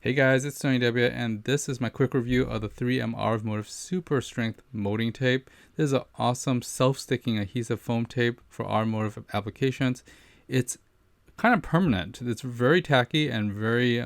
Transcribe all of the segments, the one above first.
Hey guys, it's SterlingW, and this is my quick review of the 3M Automotive Super Strength Molding Tape. This is an awesome self-sticking adhesive foam tape for automotive applications. It's kind of permanent. It's very tacky and very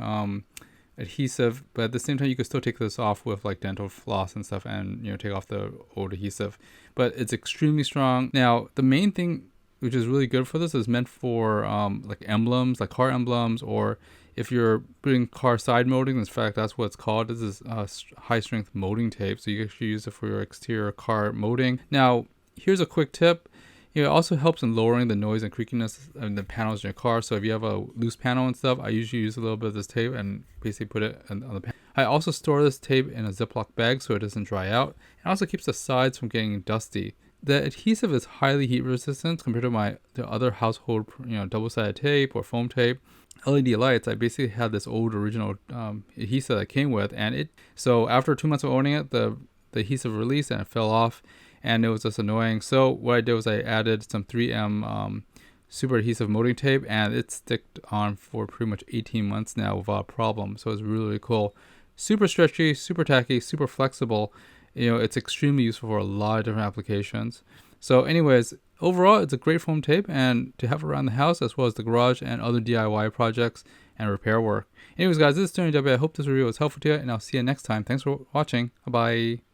adhesive, but at the same time you can still take this off with like dental floss and stuff and take off the old adhesive. But it's extremely strong. Now the main thing which is really good for this is meant for like emblems, like car emblems, or if you're putting car side molding. In fact, that's what it's called. This is high strength molding tape, so you can actually use it for your exterior car molding. Now here's a quick tip. It also helps in lowering the noise and creakiness of the panels in your car. So if you have a loose panel and stuff, I usually use a little bit of this tape and basically put it on the panel. I also store this tape in a Ziploc bag so it doesn't dry out. It also keeps the sides from getting dusty. The adhesive is highly heat resistant compared to the other household, double-sided tape or foam tape. LED lights, I basically had this old original adhesive that came with, and so after 2 months of owning it, the adhesive released and it fell off, and it was just annoying. So what I did was I added some 3M super adhesive molding tape, and it sticked on for pretty much 18 months now without a problem. So it's really, really cool. Super stretchy, super tacky, super flexible. It's extremely useful for a lot of different applications. So anyways, overall, it's a great foam tape and to have around the house as well as the garage and other DIY projects and repair work. Anyways, guys, this is SterlingW. I hope this review was helpful to you, and I'll see you next time. Thanks for watching. Bye-bye.